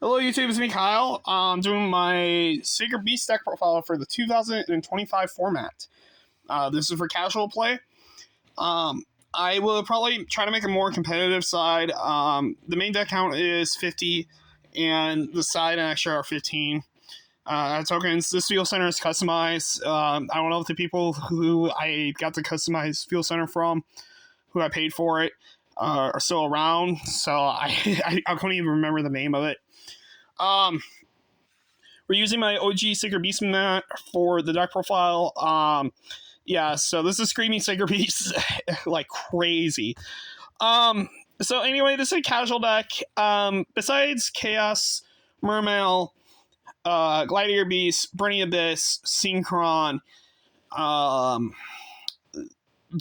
Hello YouTube, it's me Kyle. I'm doing my Sacred Beast deck profile for the 2025 format. This is for casual play. I will probably try to make a more competitive side. The main deck count is 50, and the side and extra are 15. Tokens, this Fuel Center is customized. I don't know if the people who I got the customized Fuel Center from, who I paid for it, are still around, so I couldn't even remember the name of it. We're using my OG Sacred Beast mat for the deck profile. Yeah, so this is Screaming Sacred Beast like crazy. So anyway, this is a casual deck. Besides Chaos, Mermail, Gladiator Beast, Burning Abyss, Synchron,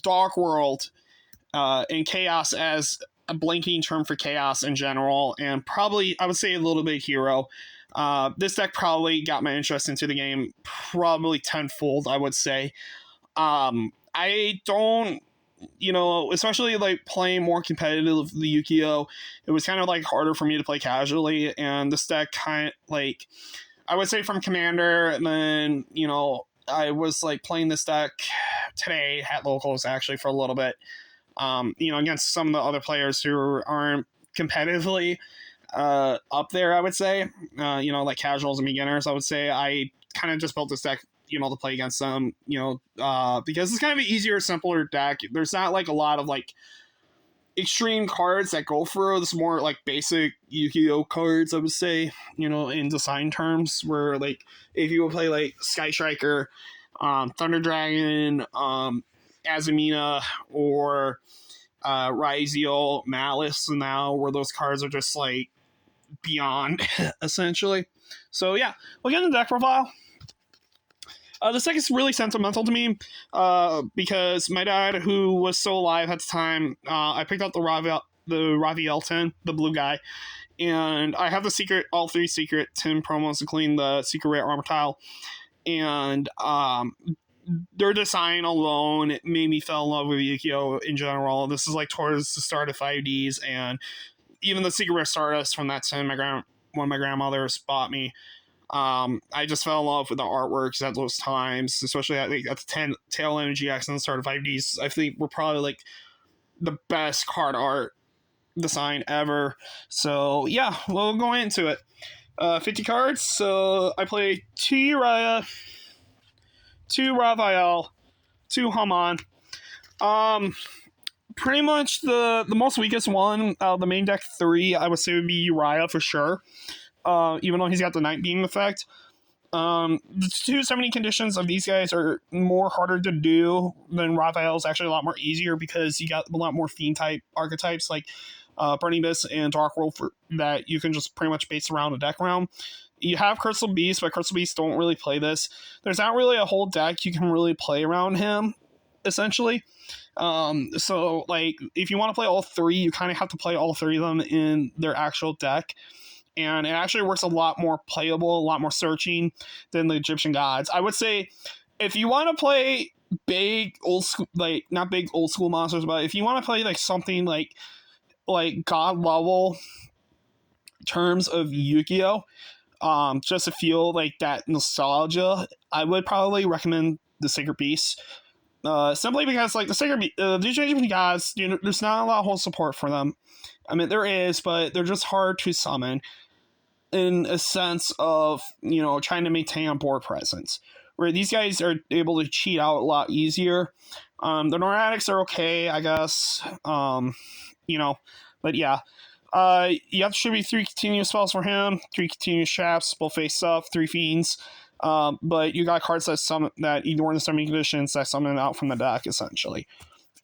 Dark World, and Chaos as a blanking term for Chaos in general, and probably, I would say, a little bit Hero. This deck probably got my interest into the game probably tenfold, I would say. I don't, especially like playing more competitive the Yu-Gi-Oh! It was kind of like harder for me to play casually, and this deck kind of like, I would say from Commander, and then, I was like playing this deck today at locals actually for a little bit, against some of the other players who aren't competitively up there, I would say, like casuals and beginners. I would say I kind of just built this deck, to play against them, because it's kind of an easier, simpler deck. There's not like a lot of like extreme cards that go through. This more like basic Yu-Gi-Oh cards, I would say, in design terms, where like if you would play like Sky Striker, Thunder Dragon, Azumina, or Raizio, Malice now, where those cards are just like beyond essentially. So yeah, we'll get into the deck profile. This deck is really sentimental to me because my dad, who was still alive at the time, I picked up the Raviel 10, the blue guy, and I have all three secret 10 promos, including the secret rare armor tile, and their design alone made me fall in love with Yu-Gi-Oh! In general. This is like towards the start of 5Ds, and even the secret rare Stardust from that 10 one of my grandmothers bought me. I just fell in love with the artworks at those times, especially at the tail end of GX and the start of 5Ds. I think were probably like the best card art design ever. So yeah, we'll go into it. 50 cards. So I play 2 Uriah, 2 Raphael, 2 Haman. Pretty much the most weakest one out of the main deck 3, I would say, would be Uriah for sure. Even though he's got the Night Beam effect. The 2 summoning conditions of these guys are more harder to do than Raphael's. Actually a lot more easier because you got a lot more Fiend type archetypes like Burning Abyss and Dark World that you can just pretty much base around a deck around. You have Crystal Beast, but Crystal Beast don't really play this. There's not really a whole deck you can really play around him, essentially. So like if you want to play all 3, you kind of have to play all 3 of them in their actual deck. And it actually works a lot more playable, a lot more searching than the Egyptian Gods. I would say if you want to play big old school, like not big old school monsters, but if you want to play like something like God level terms of Yu-Gi-Oh, just to feel like that nostalgia, I would probably recommend the Sacred Beast. Simply because like the Egyptian Gods, there's not a lot of whole support for them. I mean, there is, but they're just hard to summon in a sense of, trying to maintain a board presence, where these guys are able to cheat out a lot easier. The Nomadics are okay, I guess, but yeah. You have to distribute 3 continuous spells for him, 3 continuous traps, both face stuff, 3 fiends, but you got cards that ignore the summoning conditions that summon out from the deck, essentially.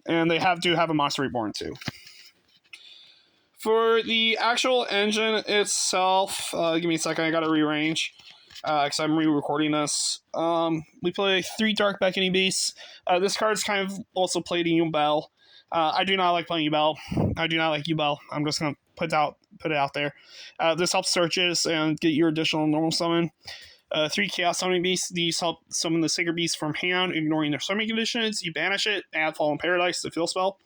And they do have a Monster Reborn, too. For the actual engine itself, give me a second, I gotta rearrange, because I'm re-recording this. We play 3 Dark Beckoning Beasts. This card's kind of also played in Yubel. I do not like playing Yubel. I do not like Yubel. I'm just gonna put it out there. This helps searches and get your additional normal summon. 3 Chaos Summoning Beasts. These help summon the Sacred Beast from hand, ignoring their summoning conditions. You banish it, add Fallen Paradise to fill spell.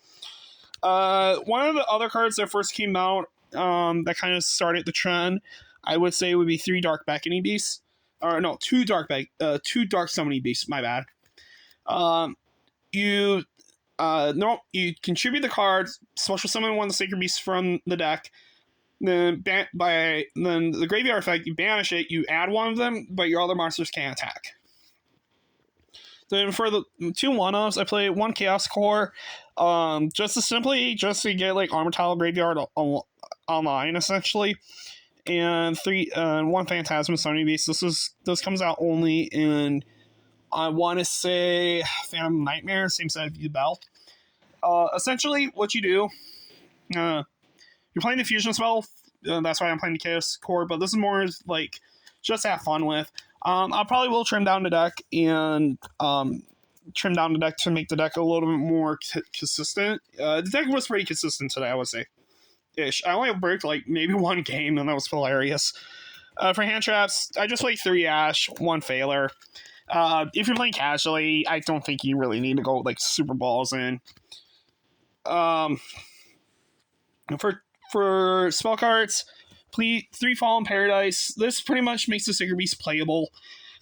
One of the other cards that first came out that kind of started the trend I would say it would be 3 Dark Beckoning Beasts. Or no, 2 Dark Summoning Beasts, my bad. You no, you contribute the cards, special summon one of the Sacred Beasts from the deck. Then the graveyard effect, you banish it, you add one of them, but your other monsters can't attack. Then for the 2 1-offs, I play 1 Chaos Core, just to get like Armor Tile Graveyard online essentially, and 1 Phantasm Summoning Beast. This comes out only in, I want to say, Phantom Nightmare, same set of Bell. Essentially, what you do, you're playing the Fusion spell. That's why I'm playing the Chaos Core, but this is more like just to have fun with. I probably will trim down the deck and to make the deck a little bit more consistent. The deck was pretty consistent today, I would say. Ish. I only broke like maybe 1 game, and that was hilarious. For hand traps, I just play 3 Ash, 1 Failer. If you're playing casually, I don't think you really need to go like super balls in. For spell cards, 3 Fallen Paradise. This pretty much makes the Sacred Beast playable.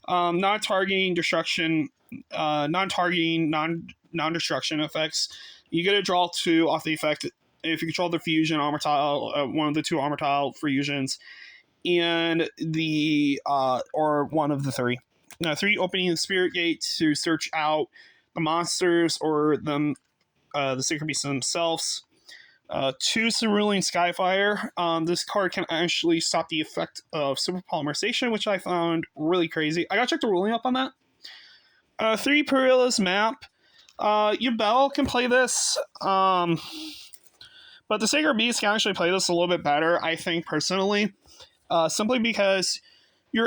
Non-targeting destruction, non-destruction effects. You get a draw 2 off the effect if you control the fusion armor tile, one of the 2 armor tile fusions, and or one of the 3. 3 opening the Spirit Gate to search out the monsters or the Sacred Beasts themselves. 2 Cerulean Skyfire. This card can actually stop the effect of super polymerization, which I found really crazy. I gotta check the ruling up on that. 3 Perilla's Map. Yubel can play this, but the Sacred Beast can actually play this a little bit better, I think, personally. Simply because you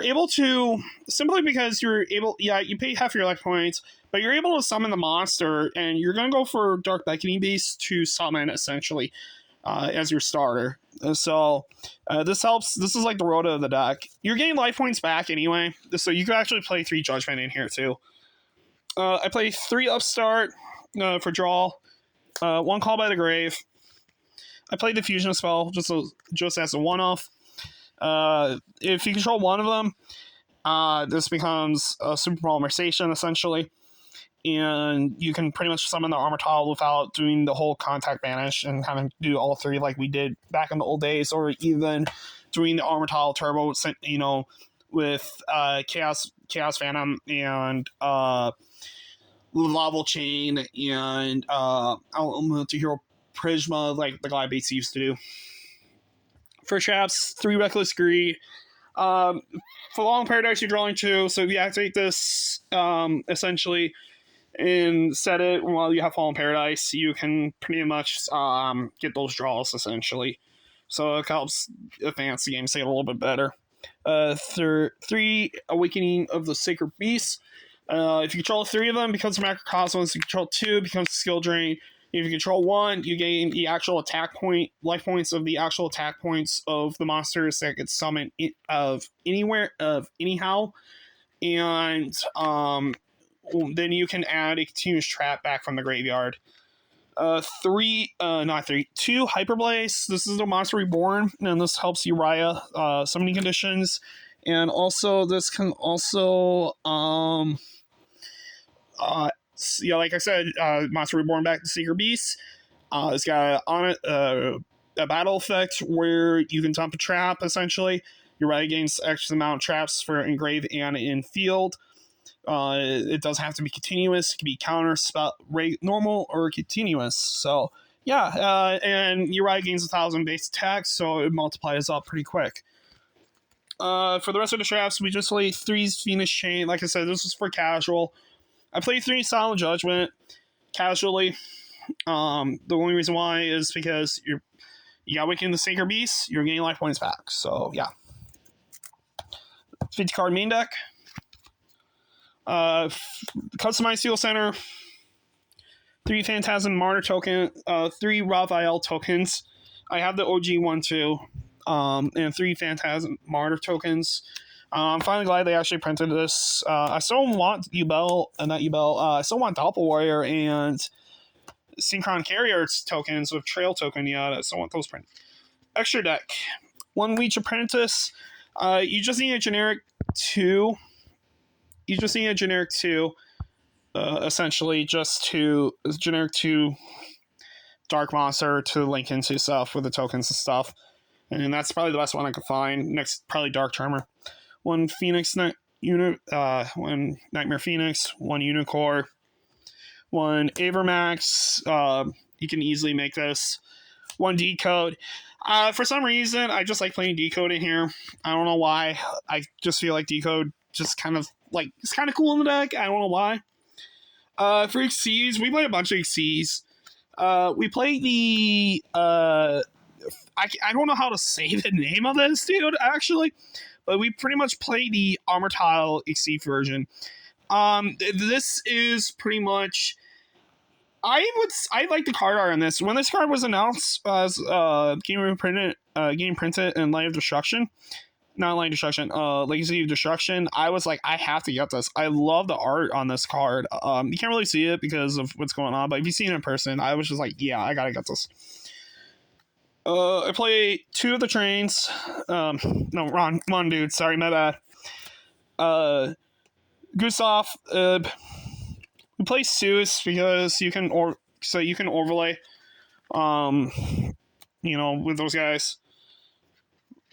pay half your life points, but you're able to summon the monster, and you're going to go for Dark Beckoning Beast to summon, essentially, as your starter. So, this helps. This is like the rota of the deck. You're getting life points back anyway, so you could actually play 3 Judgment in here, too. I play 3 Upstart for draw, 1 Call by the Grave. I played the Fusion spell just as a 1-off. If you control one of them, this becomes a super polymerization, essentially. And you can pretty much summon the armor tile without doing the whole contact banish and having to do all 3 like we did back in the old days, or even doing the armor tile turbo, with Chaos Phantom and Laval Chain and Element to Hero Prisma, like the Glide Baits used to do. For traps, 3 Reckless Greed. For Long Paradise, you're drawing 2, so if you activate this, essentially, and set it while you have Fallen Paradise, you can pretty much get those draws, essentially. So it helps advance the game state a little bit better. 3 Awakening of the Sacred Beast. If you control 3 of them, becomes a Macrocosmos. If you control 2, becomes a Skill Drain. If you control 1, you gain the actual attack point, life points of the actual attack points of the monsters that get summoned anyhow. And then you can add a continuous trap back from the graveyard. 2 Hyperblaze. This is the Monster Reborn, and this helps Uriah summoning conditions. And also, this can also like I said, Monster Reborn back to Sacred Beast. It's got a battle effect where you can dump a trap, essentially. Uriah gains X amount of traps for in grave and in field. It doesn't have to be continuous. It can be counter, spell, normal, or continuous. So, yeah, and Uriah gains 1,000 base attacks, so it multiplies up pretty quick. For the rest of the traps, we just play 3 Phoenix Chain. Like I said, this is for casual. I played 3 Silent Judgment casually. The only reason why is because you got Awaken the Sacred Beast, you're getting life points back. So, yeah. 50 card main deck. Customized Steel Center. 3 Phantasm Martyr token. 3 Raphael tokens. I have the OG one too. And 3 Phantasm Martyr tokens. I'm finally glad they actually printed this. I still want I still want Doppel Warrior and Synchron Carrier tokens with Trail token. Yeah, I still want those printed. Extra deck. 1 Leech Apprentice. You just need a generic 2. You just need a generic 2, essentially, just to generic 2 Dark Monster to link into stuff with the tokens and stuff. And that's probably the best one I could find. Next, probably Dark Charmer. 1 Phoenix unit, 1 Nightmare Phoenix, 1 Unicorn, 1 Avermax. You can easily make this. 1 Decode. For some reason, I just like playing Decode in here. I don't know why. I just feel like Decode just kind of like it's kind of cool in the deck. I don't know why. For Xyz, we play a bunch of Xyz. We play the I don't know how to say the name of this dude actually, but we pretty much play the Armor Tile Xyz version. This is pretty much. I like the card art on this. When this card was announced as game printed in Light of Destruction, not Light of Destruction, Legacy of Destruction, I was like, I have to get this. I love the art on this card. You can't really see it because of what's going on, but if you see it in person, I was just like, yeah, I gotta get this. I play 2 of the trains. No, wrong dude. Sorry, my bad. Gustav. We play Zeus because you can overlay, with those guys.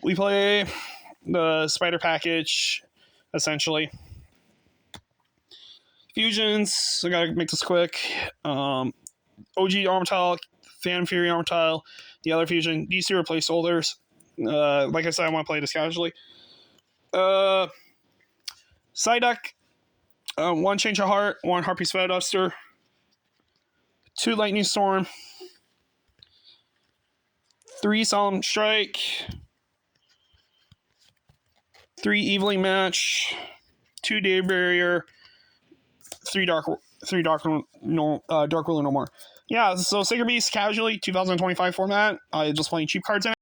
We play the Spider Package, essentially. Fusions. I gotta make this quick. OG Armor Tile, Phantom Fury Armor Tile, the other fusion. These 2 are placeholders. Like I said, I want to play this casually. Side deck. 1 Change of Heart, 1 Harpy Spell Duster, 2 Lightning Storm, 3 Solemn Strike, 3 Evilly Match, 2 Day Barrier, 3 Dark Ruler No More. Yeah, so Sacred Beast casually 2025 format. Just playing cheap cards in it.